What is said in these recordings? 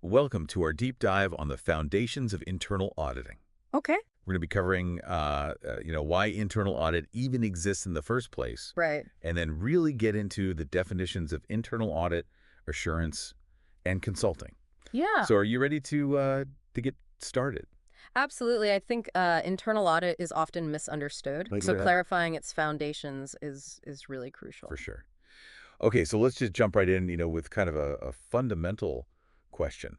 Welcome to our deep dive on the foundations of internal auditing. Okay. We're going to be covering, why internal audit even exists in the first place, Right. and then really get into the definitions of internal audit, assurance, and consulting. Yeah, So, are you ready to get started? absolutely. I think internal audit is often misunderstood. Like So that clarifying its foundations is really for crucial. sure. Okay, so let's just jump right in. With kind of a fundamental question.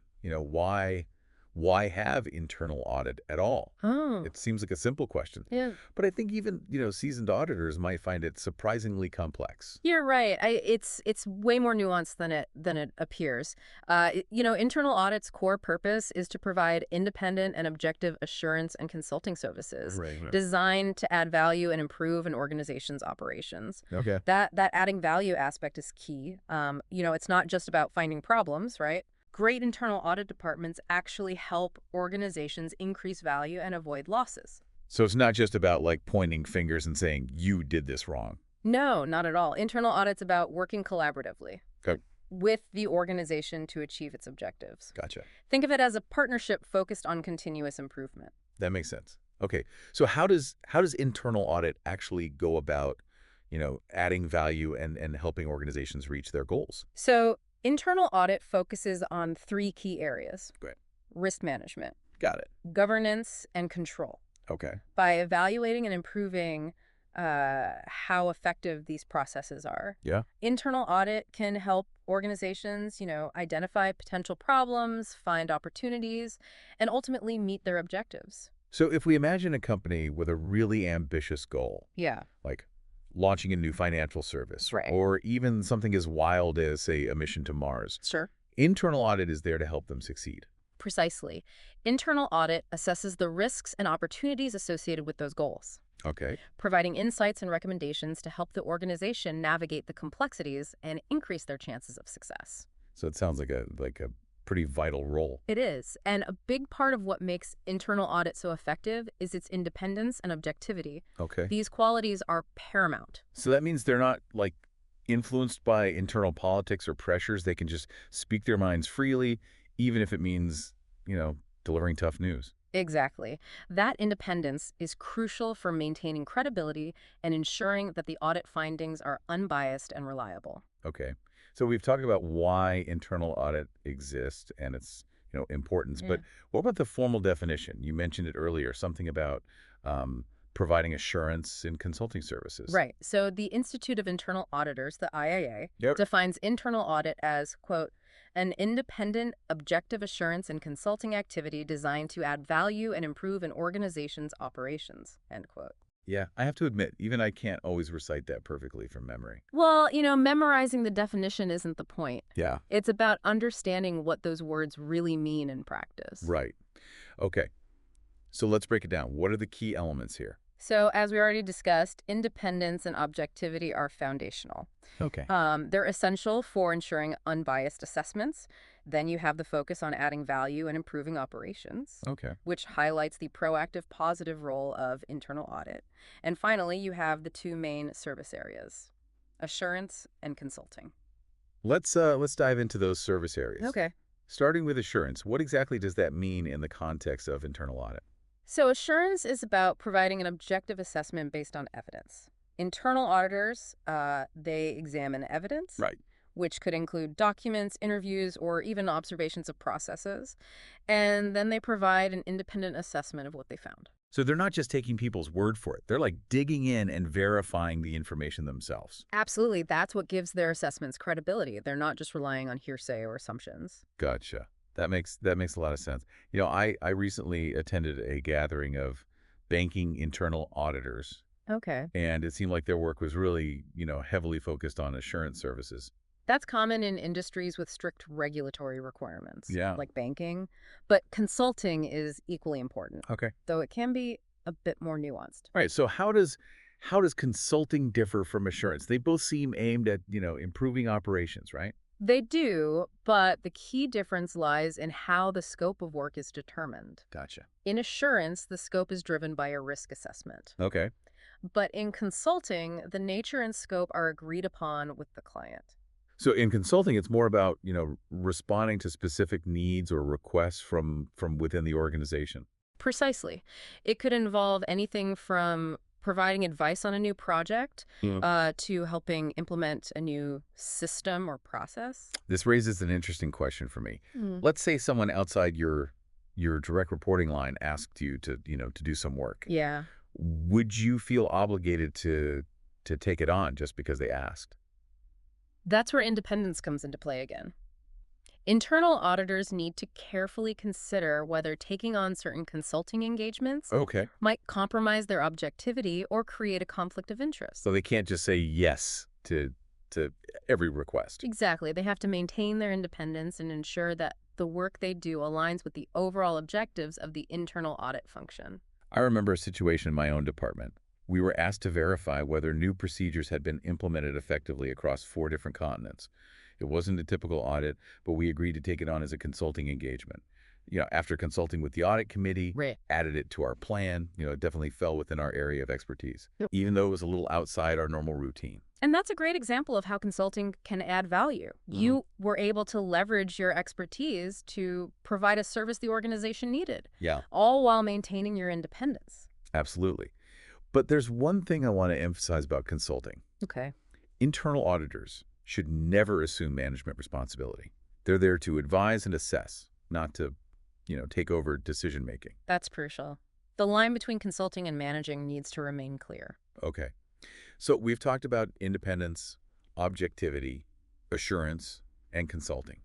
Why have internal audit at all? Oh, It seems like a simple question. yeah. But I think even, seasoned auditors might find it surprisingly complex. You're right. It's way more nuanced than it appears. Internal audit's core purpose is to provide independent and objective assurance and consulting services Right. designed to add value and improve an organization's operations. Okay. That adding value aspect is key. It's not just about finding problems, right? Great internal audit departments actually help organizations increase value and avoid losses. So it's not just about like pointing fingers and saying, you did this wrong. No, not at all. Internal audit's about working collaboratively Okay. with the organization to achieve its objectives. Gotcha. Think of it as a partnership focused on continuous improvement. That makes sense. Okay. So how does internal audit actually go about, adding value and helping organizations reach their goals? So, internal audit focuses on three key areas: Great. risk management, Got it. governance, and control. Okay. By evaluating and improving how effective these processes are, Yeah. internal audit can help organizations, identify potential problems, find opportunities, and ultimately meet their objectives. So if we imagine a company with a really ambitious goal, Yeah. like launching a new financial service, Right. or even something as wild as, say, a mission to Mars, Sure. internal audit is there to help them succeed. Precisely. Internal audit assesses the risks and opportunities associated with those goals, Okay. providing insights and recommendations to help the organization navigate the complexities and increase their chances of success. So it sounds like a pretty vital role. It is. And a big part of what makes internal audit so effective is its independence and objectivity. Okay. These qualities are paramount. So that means they're not like influenced by internal politics or pressures. They can just speak their minds freely, even if it means, delivering tough news. Exactly. That independence is crucial for maintaining credibility and ensuring that the audit findings are unbiased and reliable. Okay. So we've talked about why internal audit exists and its, importance. Yeah. But what about the formal definition? You mentioned it earlier, something about providing assurance in consulting services. Right. So the Institute of Internal Auditors, the IAA, Yep. defines internal audit as, quote, an independent, objective assurance and consulting activity designed to add value and improve an organization's operations, end quote. Yeah, I have to admit, even I can't always recite that perfectly from memory. Well, memorizing the definition isn't the point. Yeah. It's about understanding what those words really mean in practice. Right. Okay. So let's break it down. What are the key elements here? So, as we already discussed, independence and objectivity are foundational. Okay. They're essential for ensuring unbiased assessments. Then you have the focus on adding value and improving operations, Okay. which highlights the proactive, positive role of internal audit. And finally, you have the two main service areas: assurance and consulting. Let's dive into those service areas. Okay. Starting with assurance, what exactly does that mean in the context of internal audit? So, assurance is about providing an objective assessment based on evidence. Internal auditors, they examine evidence, Right. which could include documents, interviews, or even observations of processes. And then they provide an independent assessment of what they found. So they're not just taking people's word for it. They're like digging in and verifying the information themselves. Absolutely. That's what gives their assessments credibility. They're not just relying on hearsay or assumptions. Gotcha. That makes a lot of sense. I recently attended a gathering of banking internal auditors, Okay. and it seemed like their work was really, heavily focused on assurance services. That's common in industries with strict regulatory requirements, Yeah. like banking. But consulting is equally important, Okay. though it can be a bit more nuanced. All right. So how does consulting differ from assurance? They both seem aimed at, improving operations, right? They do, but the key difference lies in how the scope of work is determined. Gotcha. In assurance, the scope is driven by a risk assessment. Okay. But in consulting, the nature and scope are agreed upon with the client. So in consulting, it's more about, responding to specific needs or requests from within the organization. Precisely. It could involve anything from providing advice on a new project Mm. to helping implement a new system or process. This raises an interesting question for me. Mm. Let's say someone outside your direct reporting line asked you to do some work. Yeah. Would you feel obligated to take it on just because they asked? That's where independence comes into play again. Internal auditors need to carefully consider whether taking on certain consulting engagements Okay. might compromise their objectivity or create a conflict of So interest. they can't just say yes to every request. Exactly. They have to maintain their independence and ensure that the work they do aligns with the overall objectives of the internal audit function. I remember a situation in my own department. We were asked to verify whether new procedures had been implemented effectively across 4 different continents. It wasn't a typical audit, but we agreed to take it on as a consulting engagement. After consulting with the audit committee, Right. added it to our plan, it definitely fell within our area of expertise, Yep. even though it was a little outside our normal routine. And that's a great example of how consulting can add value. Mhm. You were able to leverage your expertise to provide a service the organization needed, Yeah, all while maintaining your independence. absolutely. But there's one thing I want to emphasize about consulting. Okay. Internal auditors should never assume management responsibility. They're there to advise and assess, not to, take over decision making. That's crucial. The line between consulting and managing needs to remain clear. Okay. So we've talked about independence, objectivity, assurance, and consulting.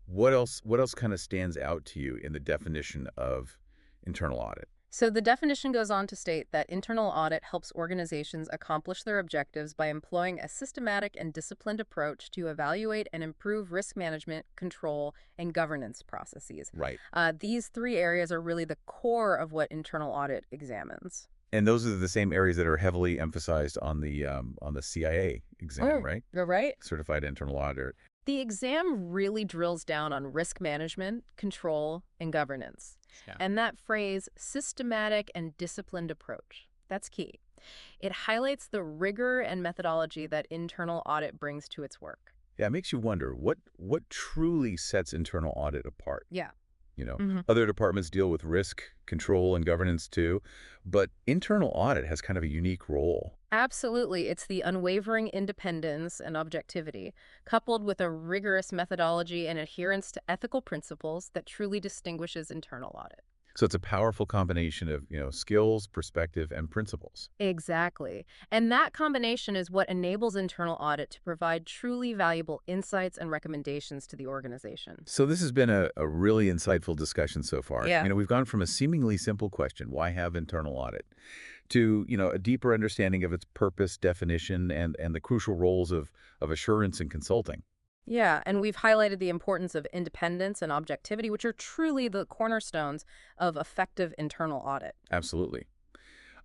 What else kind of stands out to you in the definition of internal audit? So the definition goes on to state that internal audit helps organizations accomplish their objectives by employing a systematic and disciplined approach to evaluate and improve risk management, control, and governance processes. Right. These three areas are really the core of what internal audit examines. And those are the same areas that are heavily emphasized on the CIA exam, right? You're right. Certified internal auditor. The exam really drills down on risk management, control, and governance. Yeah. And that phrase, systematic and disciplined approach, that's key. It highlights the rigor and methodology that internal audit brings to its work. Yeah, it makes you wonder what truly sets internal audit apart. Yeah. You know, hmm other departments deal with risk, control, and governance too, but internal audit has kind of a unique role. Absolutely. It's the unwavering independence and objectivity, coupled with a rigorous methodology and adherence to ethical principles that truly distinguishes internal audit. So it's a powerful combination of, skills, perspective, and principles. Exactly. And that combination is what enables internal audit to provide truly valuable insights and recommendations to the organization. So this has been a really insightful discussion so far. Yeah. We've gone from a seemingly simple question, why have internal audit, to, a deeper understanding of its purpose, definition, and the crucial roles of assurance and consulting. Yeah, and we've highlighted the importance of independence and objectivity, which are truly the cornerstones of effective internal audit. Absolutely.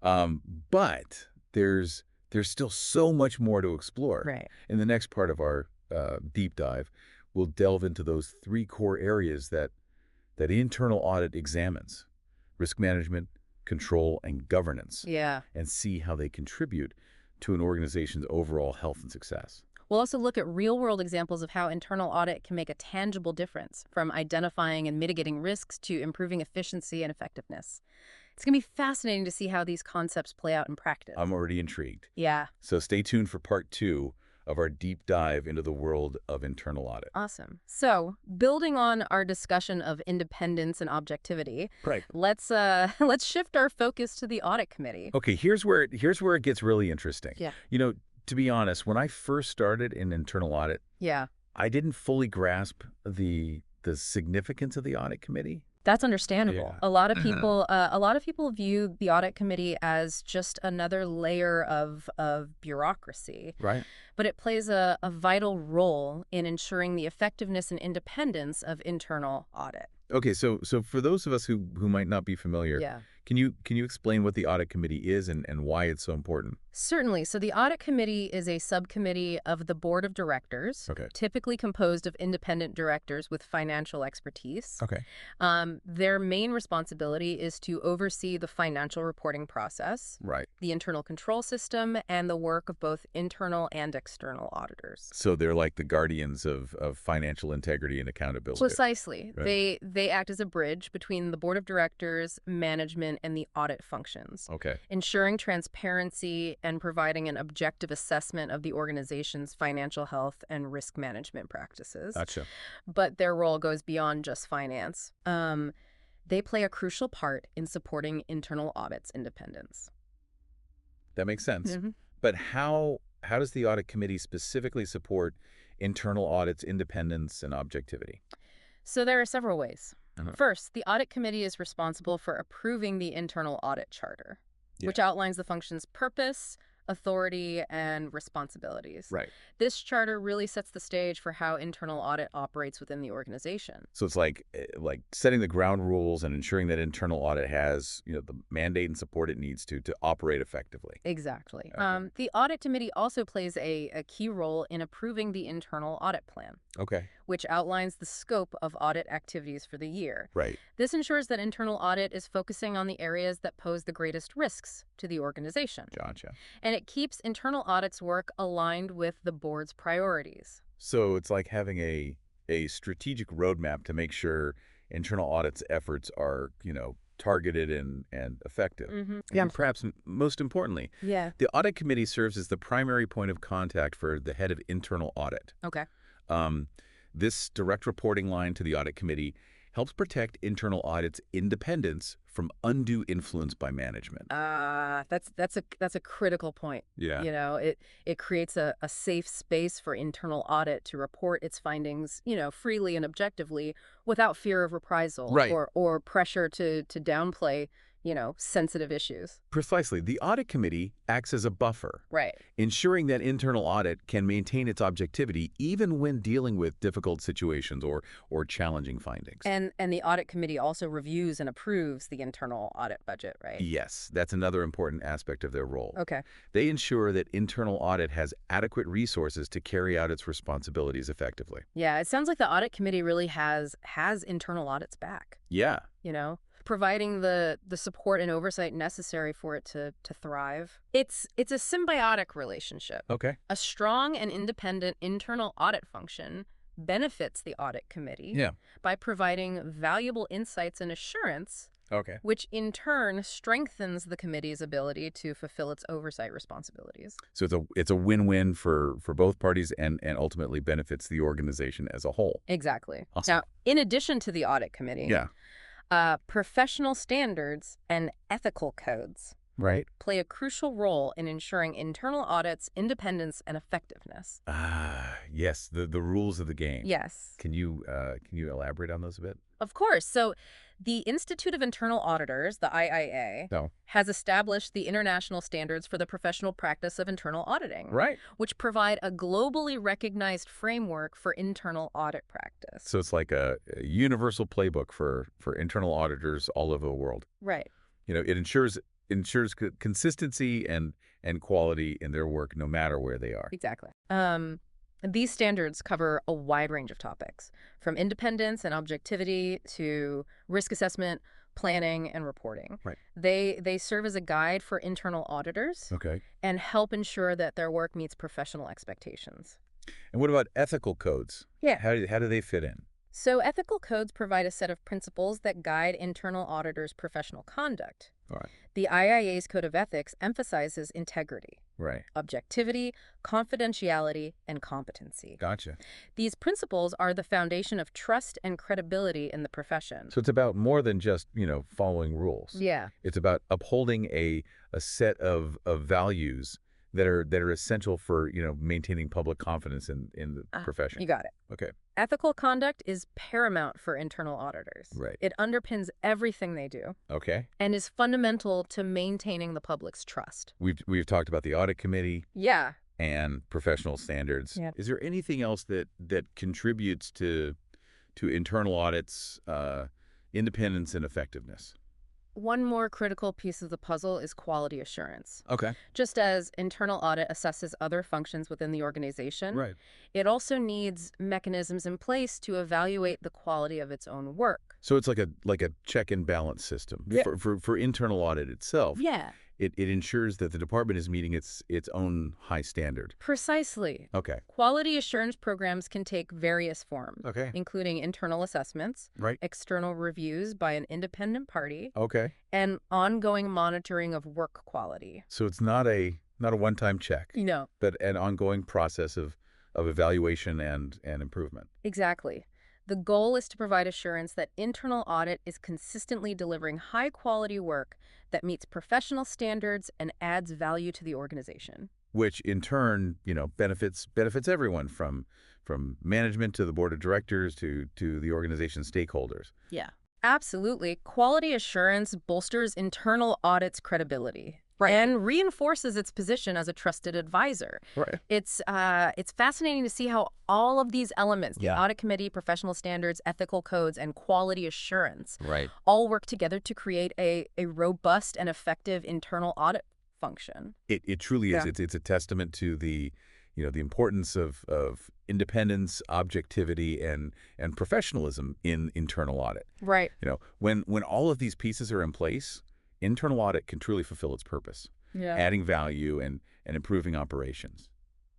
But there's still so much more to explore. Right. In the next part of our deep dive, we'll delve into those 3 core areas that internal audit examines: risk management, control, and governance, Yeah. and see how they contribute to an organization's overall health and success. We'll also look at real-world examples of how internal audit can make a tangible difference, from identifying and mitigating risks to improving efficiency and effectiveness. It's going to be fascinating to see how these concepts play out in practice. I'm already intrigued. Yeah, So stay tuned for part 2 of our deep dive into the world of internal audit. awesome. So, building on our discussion of independence and objectivity, Right. let's let's shift our focus to the audit committee. Okay, here's where it gets really interesting. Yeah. To be honest, when I first started in internal audit, Yeah. I didn't fully grasp the significance of the audit committee. That's understandable. Yeah. A lot of people view the audit committee as just another layer of bureaucracy, Right. but it plays a vital role in ensuring the effectiveness and independence of internal audit. Okay, so for those of us who might not be familiar, Yeah. can you explain what the audit committee is and why it's so important? Certainly. So the audit committee is a subcommittee of the board of directors, Okay. typically composed of independent directors with financial expertise. Okay. Their main responsibility is to oversee the financial reporting process, Right. the internal control system, and the work of both internal and external auditors. So they're like the guardians of financial integrity and accountability. Precisely. Right. They act as a bridge between the board of directors, management, and the audit functions, Okay. ensuring transparency and providing an objective assessment of the organization's financial health and risk management practices. Gotcha. But their role goes beyond just finance. They play a crucial part in supporting internal audit's independence. That makes sense. Mhm. But how does the audit committee specifically support internal audit's independence and objectivity? So there are several ways. Uh-huh. First, the audit committee is responsible for approving the internal audit charter, which outlines the function's purpose, authority, and responsibilities. Right. This charter really sets the stage for how internal audit operates within the organization. So it's like setting the ground rules and ensuring that internal audit has, the mandate and support it needs to operate effectively. Exactly. Okay. The audit committee also plays a key role in approving the internal audit plan, Okay. which outlines the scope of audit activities for the year. Right. This ensures that internal audit is focusing on the areas that pose the greatest risks to the organization. Gotcha. And it keeps internal audit's work aligned with the board's priorities. So it's like having a strategic roadmap to make sure internal audit's efforts are, targeted and effective. And perhaps most importantly, Yeah. the audit committee serves as the primary point of contact for the head of internal audit. Okay. Um, this direct reporting line to the audit committee helps protect internal audit's independence from undue influence by management. That's a critical point. Yeah. It creates a safe space for internal audit to report its findings, freely and objectively without fear of reprisal Right. or pressure to downplay, sensitive issues. Precisely. The audit committee acts as a buffer, Right. ensuring that internal audit can maintain its objectivity even when dealing with difficult situations or challenging findings. And the audit committee also reviews and approves the internal audit budget, right? Yes, that's another important aspect of their role. Okay. They ensure that internal audit has adequate resources to carry out its responsibilities effectively. Yeah, it sounds like the audit committee really has internal audits back, Yeah. providing the support and oversight necessary for it to thrive. It's a symbiotic relationship. Okay. A strong and independent internal audit function benefits the audit committee Yeah. by providing valuable insights and assurance, Okay. which in turn strengthens the committee's ability to fulfill its oversight responsibilities. So it's a win-win for both parties and ultimately benefits the organization as a whole. Exactly. Awesome. Now, in addition to the audit committee, Yeah. professional standards and ethical codes Right. play a crucial role in ensuring internal audit's independence and effectiveness. Yes, the rules of the game. Yes. Can you elaborate on those a bit? Of course. So the Institute of Internal Auditors, the IIA, No. has established the international standards for the professional practice of internal auditing, Right. which provide a globally recognized framework for internal audit practice. So it's like a universal playbook for internal auditors all over the world. Right. It ensures consistency and quality in their work no matter where they are. Exactly. These standards cover a wide range of topics, from independence and objectivity to risk assessment, planning, and reporting. Right. They serve as a guide for internal auditors Okay. and help ensure that their work meets professional expectations. And what about ethical codes? Yeah. How do they fit in? So ethical codes provide a set of principles that guide internal auditors' professional conduct. All right. The IIA's Code of Ethics emphasizes integrity, Right. objectivity, confidentiality, and competency. Gotcha. These principles are the foundation of trust and credibility in the profession. So it's about more than just, following rules. Yeah, It's about upholding a set of values that are essential for, maintaining public confidence in the profession. you got it. Okay. Ethical conduct is paramount for internal auditors. Right. It underpins everything they do Okay. and is fundamental to maintaining the public's trust. We've talked about the audit committee Yeah. and professional standards. Yeah. Is there anything else that contributes to internal audits, independence and effectiveness? one more critical piece of the puzzle is quality assurance. Okay. Just as internal audit assesses other functions within the organization, Right. it also needs mechanisms in place to evaluate the quality of its own work. So it's like a check and balance system. Yeah. For internal audit itself, Yeah, it ensures that the department is meeting its own high standard. precisely. Okay. Quality assurance programs can take various forms, Okay. including internal assessments, Right. external reviews by an independent party, Okay. and ongoing monitoring of work quality. So it's not a one-time check, No, but an ongoing process of evaluation and improvement. exactly. The goal is to provide assurance that internal audit is consistently delivering high-quality work that meets professional standards and adds value to the organization. Which in turn, benefits everyone from management to the board of directors to the organization stakeholders. Yeah. Absolutely. Quality assurance bolsters internal audit's credibility. Right. And reinforces its position as a trusted advisor. Right. It's fascinating to see how all of these elements, the Yeah. audit committee, professional standards, ethical codes, and quality assurance, Right. all work together to create a robust and effective internal audit function. It truly is. Yeah. It's a testament to the importance of independence, objectivity, and professionalism in internal audit. Right. When all of these pieces are in place, internal audit can truly fulfill its purpose, Yeah. adding value and improving operations.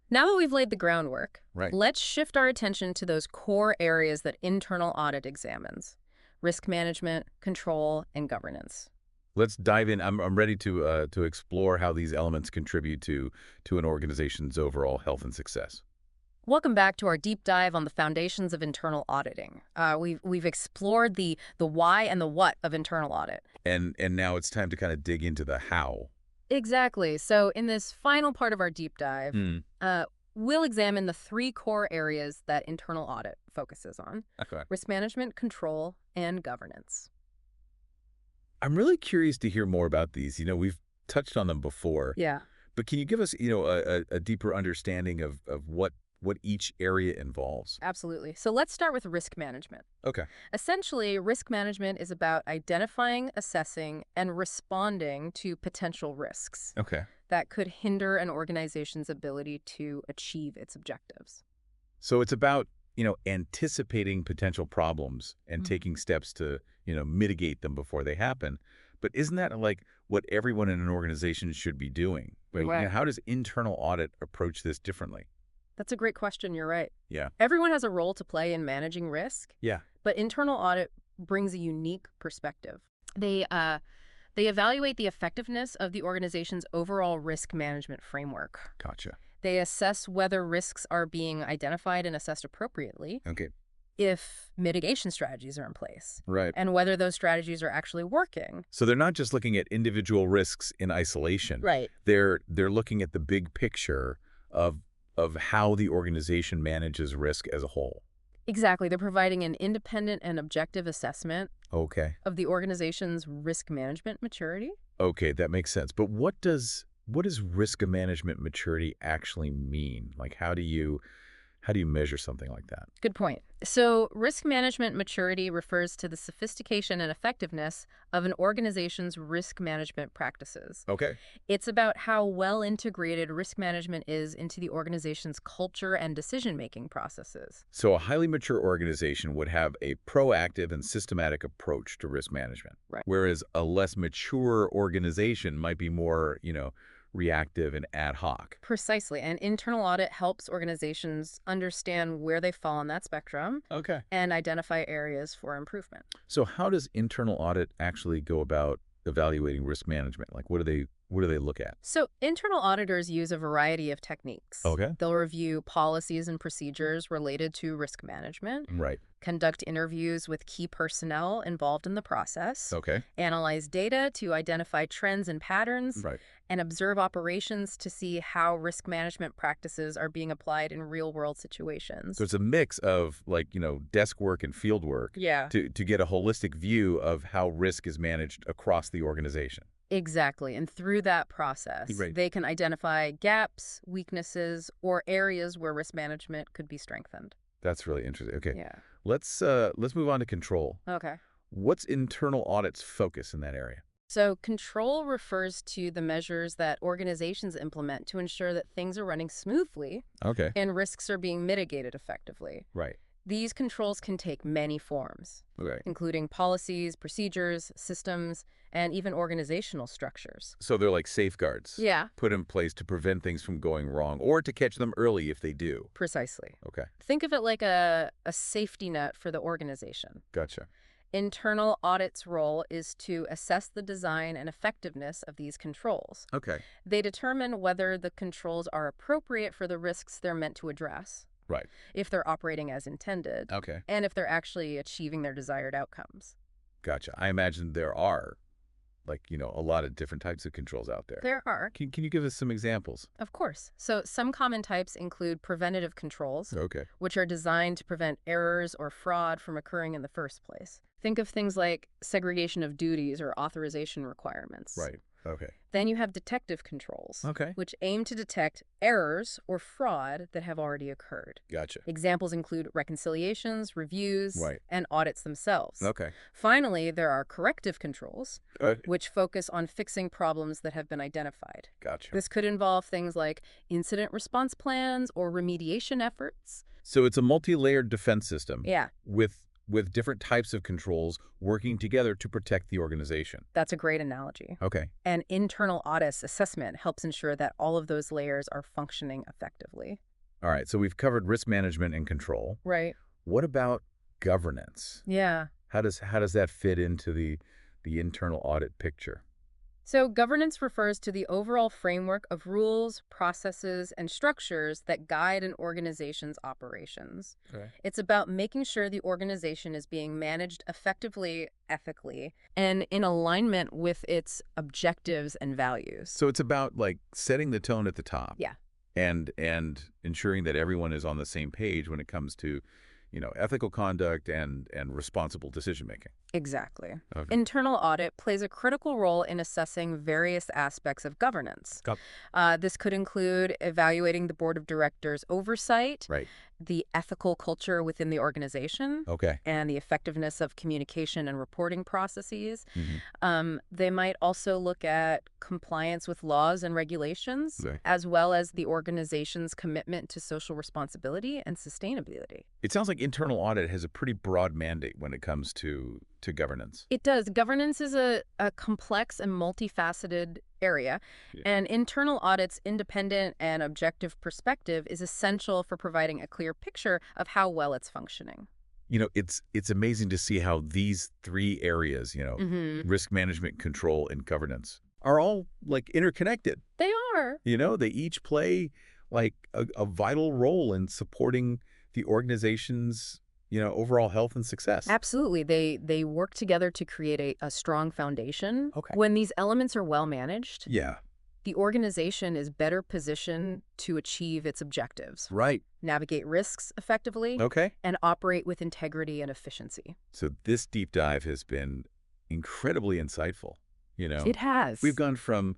Now that we've laid the groundwork, Right. let's shift our attention to those core areas that internal audit examines: risk management, control, and governance. Let's dive in. I'm ready to explore how these elements contribute to an organization's overall health and success. Welcome back to our deep dive on the foundations of internal auditing. We've explored the why and the what of internal audit. And now it's time to kind of dig into the how. Exactly. So in this final part of our deep dive, Hmm. we'll examine the three core areas that internal audit focuses on: Okay. risk management, control, and governance. I'm really curious to hear more about these. We've touched on them before, Yeah. but can you give us, a deeper understanding of what each area involves? Absolutely. So let's start with risk management. Okay. Essentially, risk management is about identifying, assessing, and responding to potential risks Okay. that could hinder an organization's ability to achieve its objectives. So it's about, anticipating potential problems and Mhm. taking steps to, mitigate them before they happen. But isn't that like what everyone in an organization should be doing? Right? Right. How does internal audit approach this differently? That's a great question. You're right. Yeah. Everyone has a role to play in managing risk, Yeah. but internal audit brings a unique perspective. They evaluate the effectiveness of the organization's overall risk management framework. Gotcha. They assess whether risks are being identified and assessed appropriately, Okay. if mitigation strategies are in place, Right. and whether those strategies are actually working. So they're not just looking at individual risks in isolation. Right. They're looking at the big picture of how the organization manages risk as a whole. Exactly. They're providing an independent and objective assessment Okay. of the organization's risk management maturity. Okay, that makes sense. But what does risk management maturity actually mean? Like how do you measure something like that? Good point. So, risk management maturity refers to the sophistication and effectiveness of an organization's risk management practices. Okay. It's about how well integrated risk management is into the organization's culture and decision-making processes. So a highly mature organization would have a proactive and systematic approach to risk management. Right. Whereas a less mature organization might be more, reactive and ad hoc. Precisely. And internal audit helps organizations understand where they fall on that spectrum Okay. and identify areas for improvement. So how does internal audit actually go about evaluating risk management? Like what do they look at? So, internal auditors use a variety of techniques. Okay. They'll review policies and procedures related to risk management, Right. conduct interviews with key personnel involved in the process, Okay. analyze data to identify trends and patterns, Right. and observe operations to see how risk management practices are being applied in real-world situations. So it's a mix of desk work and field work Yeah. to get a holistic view of how risk is managed across the organization. Exactly. And through that process, Right. they can identify gaps, weaknesses, or areas where risk management could be strengthened. That's really interesting. Okay. Yeah. Let's move on to control. Okay. What's internal audit's focus in that area? So, control refers to the measures that organizations implement to ensure that things are running smoothly Okay. and risks are being mitigated effectively. Right. These controls can take many forms, Okay. including policies, procedures, systems, and even organizational structures. So they're like safeguards Yeah, put in place to prevent things from going wrong or to catch them early if they do. precisely. Okay. Think of it like a safety net for the organization. Gotcha. Internal audit's role is to assess the design and effectiveness of these controls. Okay. They determine whether the controls are appropriate for the risks they're meant to address, Right. if they're operating as intended, Okay. and if they're actually achieving their desired outcomes. Gotcha. I imagine there are, a lot of different types of controls out there. There are, Can you give us some examples? of course. So some common types include preventative controls, Okay. which are designed to prevent errors or fraud from occurring in the first place. Think of things like segregation of duties or authorization requirements. Right. Okay. Then you have detective controls, Okay. which aim to detect errors or fraud that have already occurred. Gotcha. Examples include reconciliations, reviews, Right. and audits themselves. Okay. Finally, there are corrective controls, Uh, which focus on fixing problems that have been identified. Gotcha. This could involve things like incident response plans or remediation efforts. So it's a multi-layered defense system Yeah, with different types of controls working together to protect the organization. that's a great analogy. Okay. And internal audit assessment helps ensure that all of those layers are functioning effectively. All right. So we've covered risk management and control. Right. What about governance? Yeah. How does that fit into the internal audit picture? So, governance refers to the overall framework of rules, processes, and structures that guide an organization's operations. Okay. It's about making sure the organization is being managed effectively, ethically, and in alignment with its objectives and values. So it's about setting the tone at the top. Yeah. And ensuring that everyone is on the same page when it comes to, ethical conduct and responsible decision making. Exactly. Okay. Internal audit plays a critical role in assessing various aspects of governance. This could include evaluating the board of directors' oversight, Right. the ethical culture within the organization, Okay. and the effectiveness of communication and reporting processes. Hmm. They might also look at compliance with laws and regulations, Right. as well as the organization's commitment to social responsibility and sustainability. It sounds like internal audit has a pretty broad mandate when it comes to governance. It does. Governance is a complex and multifaceted area, Yeah. and internal audit's independent and objective perspective is essential for providing a clear picture of how well it's functioning. It's amazing to see how these three areas, risk management, control, and governance, are all interconnected. They are. They each play a vital role in supporting the organization's, overall health and success. Absolutely. They work together to create a strong foundation. Okay. When these elements are well managed, Yeah. the organization is better positioned to achieve its objectives, Right. navigate risks effectively, Okay. and operate with integrity and efficiency. So this deep dive has been incredibly insightful. It has. We've gone from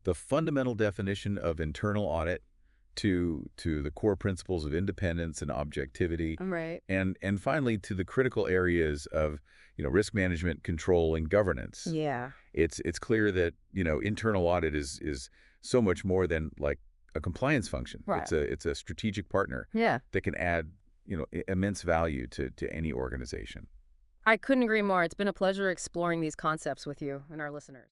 the fundamental definition of internal audit to the core principles of independence and objectivity, Right. and finally to the critical areas of risk management, control, and governance. Yeah. It's clear that internal audit is so much more than a compliance function. Right. It's a strategic partner Yeah. that can add immense value to any organization. I couldn't agree more. It's been a pleasure exploring these concepts with you and our listeners.